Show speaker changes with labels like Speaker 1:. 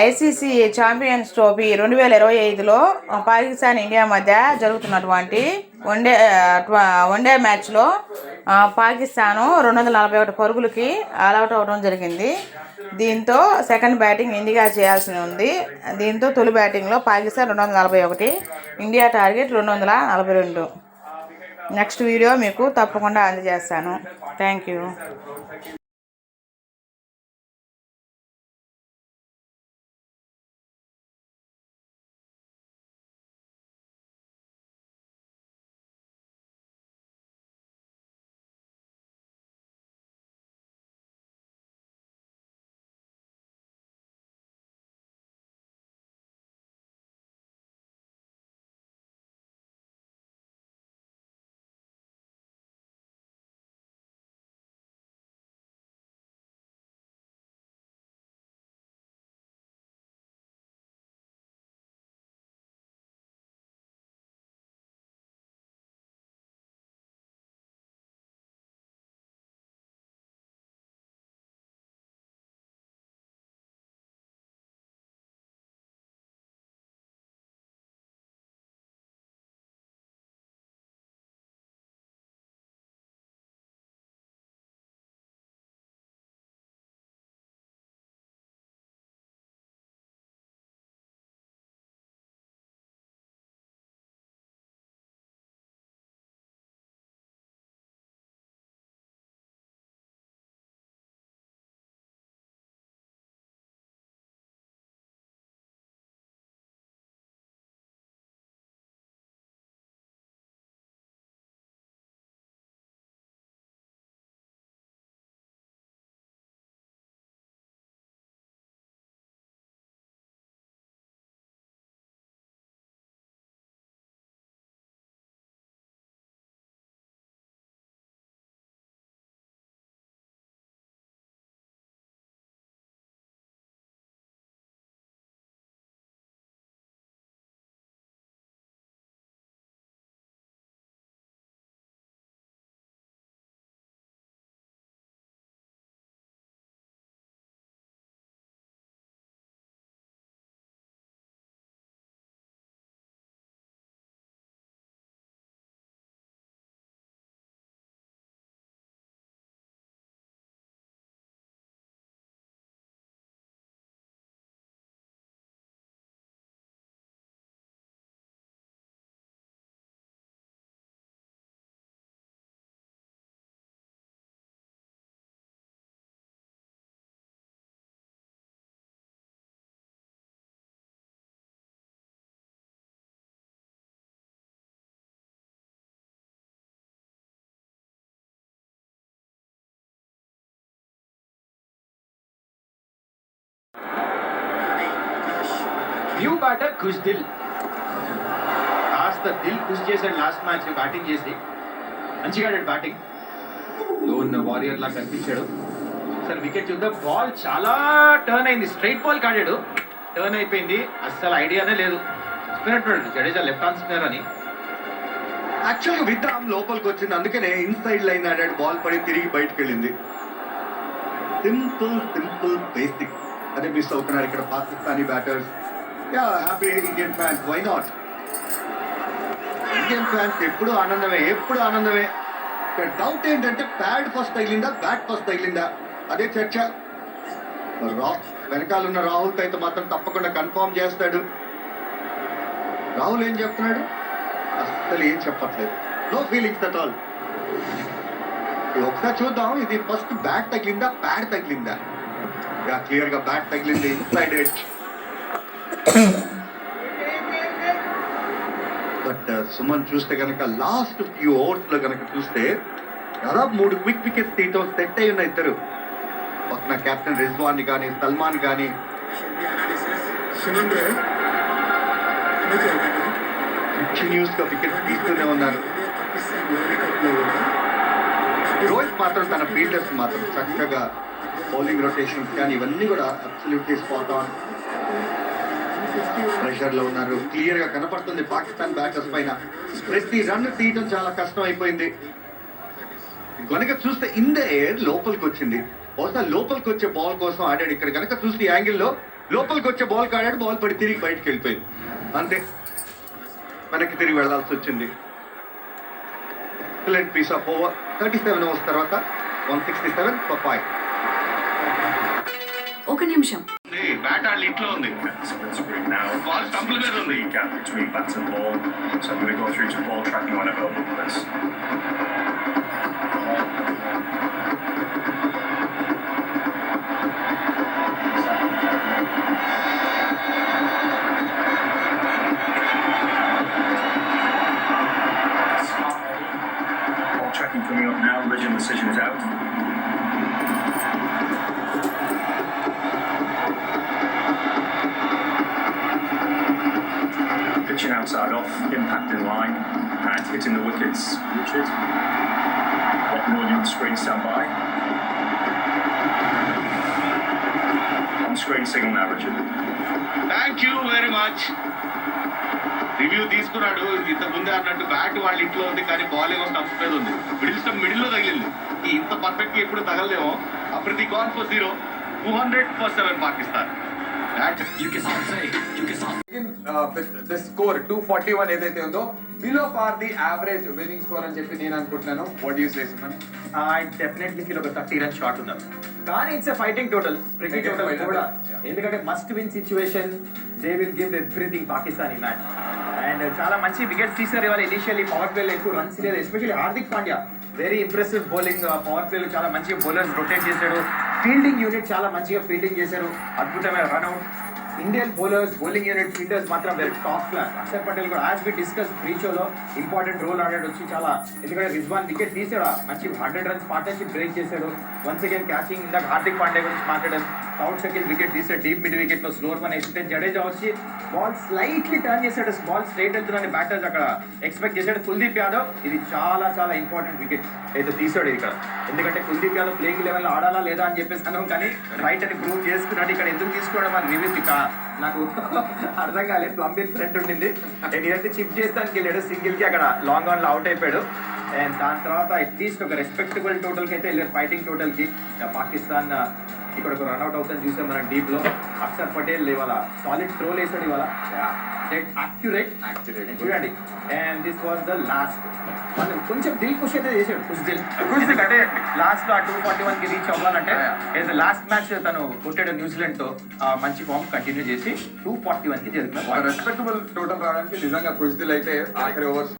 Speaker 1: ICC champions trophy 2025లో Pakistan India మధ్య జరుగుతున్నటువంటి వన్డే మ్యాచ్లో పాకిస్తాను 241 పరుగులకి ఆల్అవుట్ అవ్వడం జరిగింది. దీంతో సెకండ్ బ్యాటింగ్ ఇండియా చేయాల్సి ఉంది. దీంతో తొలి బ్యాటింగ్లో Pakistan 241, India target 242. Next video మీకు తప్పకుండా అందజేస్తాను. Thank you.
Speaker 2: New batter Khushdil కాస్త దిల్ ఖుష్ చేశాడు లాస్ట్ మ్యాచ్ బ్యాటింగ్ చేసి. మంచిగా ఆడాడు బ్యాటింగ్, లోన్ వారియర్ లా కనిపించాడు. సార్ వికెట్ చూద్దాం. బాల్ చాలా టర్న్ అయింది, స్ట్రైట్ బాల్ కాడాడు, టర్న్ అయిపోయింది. అస్సలు ఐడియానే లేదు. Spinner Jadeja left hand spinner అని.
Speaker 3: యాక్చువల్గా విద్రామ్ లోపలికి వచ్చింది, అందుకనే ఇన్సైడ్ లైన్ ఆడాడు. బాల్ పడి తిరిగి బయటకు వెళ్ళింది. సింపుల్ బేసిక్ అదే మిస్ అవుతున్నారు ఇక్కడ Pakistani batters. Happy Indian fans, why not? Indian fans ఎప్పుడు ఆనందమే. ఇక్కడ డౌట్ ఏంటంటే ప్యాడ్ ఫస్ట్ తగిలిందా, బ్యాట్ ఫస్ట్ తగిలిందా, అదే చర్చ. వెనకాల ఉన్న రాహుల్ అయితే మాత్రం తప్పకుండా కన్ఫర్మ్ చేస్తాడు. రాహుల్ ఏం చెప్తున్నాడు? అస్సలు ఏం చెప్పట్లేదు. No feelings at all. ఒకసారి చూద్దాం, ఇది ఫస్ట్ బ్యాట్ తగిలిందా, ప్యాడ్ తగిలిందా? క్లియర్ గా బ్యాట్ తగిలింది, ఇన్సైడ్ ఎడ్జ్. బట్ సుమన్ చూస్తే కనుక లాస్ట్ ఫ్యూ ఓవర్స్ లో కనుక చూస్తే దాదాపు 3 క్విక్ వికెట్స్ తీయటం సెట్ అయి ఉన్న ఇద్దరు. పక్కన కెప్టెన్ రిజ్వాన్ కానీ సల్మాన్ కానీ కంటిన్యూస్ గా వికెట్స్ తీస్తూనే ఉన్నారు. రోహిత్ మాత్రం తన ఫీల్డర్స్ మాత్రం చక్కగా బౌలింగ్ రొటేషన్స్ కానీ ఇవన్నీ కూడా అబ్సల్యూట్లీ స్పాట్ ఆన్. ప్రెషర్ లో ఉన్నారు, క్లియర్ గా కనపడుతుంది పాకిస్తాన్ బ్యాటర్స్ పైన. ప్రతి రన్ తీయటం చాలా కష్టం అయిపోయింది. కనుక చూస్తే ఇన్ ద ఎయిర్ లోపలికి వచ్చింది. బహుశా లోపలికి వచ్చే బాల్ కోసం ఆడాడు. ఇక్కడ కనుక చూస్తే యాంగిల్లో లోపలికి వచ్చే బాల్ కాడాడు, బాల్ పడి తిరిగి బయటకు వెళ్ళిపోయింది. అంతే, వెనక్కి తిరిగి వెళ్లాల్సి వచ్చింది. Excellent piece of over. 37 overs తర్వాత 167 for 5.
Speaker 4: ఒక నిమిషం.
Speaker 2: బ్యాట్ వాళ్ళ ఇంట్లో ఉంది, బాల్ స్టంపుల మీద ఉంది.
Speaker 5: gap between bat and ball, so I'm going to go through to ball tracking on available for this. Ball tracking coming up now, original decision is out. Pitching outside off, impact in line, and hitting the wickets. Richard, let me know you on screen stand by. On screen signal now, Richard.
Speaker 2: Thank you very much. Review తీసుకున్నాడు. ఇంత ముందే అన్నట్టు bat వాళ్ళ ఇంట్లో ఉంది, కానీ ball ఏమో stump మీద ఉంది. మిడిల్ స్టంప్ మిడిల్ లో తగిలింది. ఇంత పర్ఫెక్ట్ గా ఎప్పుడు తగలదేమో. Afridi gone for 0, 200 for 7 Pakistan.
Speaker 6: This score 241 ఏదైతే ఉందో below par the average winnowing score అని చెప్పి నేను అనుకుంటున్నాను. What you say Suman?
Speaker 7: I definitely feel ఒక 30 రన్ షాట్ ఉన్నారు. కానీ it's a fighting total, spring total కూడా. ఎందుకంటే must win situation, they will give everything Pakistan ఈ మ్యాచ్. అండ్ చాలా మంచి వికెట్స్ తీసారు ఇవాళ. ఇనిషియల్లీ పవర్ ప్లేలో ఎక్కువ రన్స్ లేదు, especially Hardik Pandya very impressive bowling. Power ప్లేలో చాలా మంచిగా బౌలర్స్ రొటేట్ చేశాడు. ఫీల్డింగ్ యూనిట్ చాలా మంచిగా ఫీల్డింగ్ చేశారు, అద్భుతమైన run out. Indian bowlers, bowling unit, fielders మాత్రం very top class. Axar Patel కూడా యాజ్ వి డిస్కస్ ప్రీ షోలో ఇంపార్టెంట్ రోల్ ఆడాడు వచ్చి చాలా. ఎందుకంటే రిజ్వాన్ వికెట్ తీసాడు, మంచి 100 రన్స్ పార్ట్నర్షిప్ బ్రేక్ చేశాడు. Once again catching. ఇందాక హార్దిక్ పాండ్యా గురించి మాట్లాడారు, సౌత్ షకిల్ వికెట్ తీసాడు డీప్ మిడ్ వికెట్ లో, స్లోర్ వన్ వేస్తుంటే జడేజా వచ్చి బాల్ స్లైట్లీ టర్న్ చేశాడు, బాల్ స్ట్రైట్ వెళ్తుందని బ్యాటర్స్ అక్కడ ఎక్స్పెక్ట్ చేశాడు. కుల్దీప్ యాదవ్ ఇది చాలా చాలా ఇంపార్టెంట్ వికెట్ అయితే తీసాడు ఇక్కడ. ఎందుకంటే కుల్దీప్ యాదవ్ ప్లేయింగ్ లెవెల్ లో ఆడాలా లేదా అని చెప్పేసి అన్నాం, కానీ రైట్ అని ప్రూవ్ చేసుకున్నాడు. ఇక్కడ ఎందుకు తీసుకోవడం అని రివ్యూ నాకు అర్థం కాలేదు. ప్లంబింగ్ ఫ్రంట్ ఉండింది, ఏదైతే చిప్ చేస్తానికి వెళ్ళాడు సింగిల్ కి, అక్కడ లాంగ్ ఆన్ లో అవుట్ అయిపోయాడు. అండ్ దాని తర్వాత అట్లీస్ట్ ఒక రెస్పెక్టబుల్ టోటల్ కి అయితే వెళ్ళారు, ఫైటింగ్ టోటల్ కి. పాకిస్తాన్ ఇక్కడ ఒక రన్అట్ అవుతుందని చూసాం మనం డీప్ లో. అక్షర్ పటేల్ ఇవాళ సాలిడ్ త్రోల్ వేసాడు ఇవాళ, యాక్యురేట్ చూడండి. And this was the last. మనం కొంచెం దిల్ ఖుషి అయితే చేశాడు, ఖుష్ దిల్. ఎందుకంటే లాస్ట్ లో ఆ 241 కి రీచ్ అవ్వాలంటే లాస్ట్ మ్యాచ్ తను కొట్టాడు న్యూజిలాండ్ తో, మంచి ఫామ్ కంటిన్యూ చేసి 241 కి జరిగిన
Speaker 6: రెస్పెక్టబుల్ టోటల్ రావడానికి నిజంగా ఖుష్ దిల్ అయితే ఆఖరి ఓవర్స్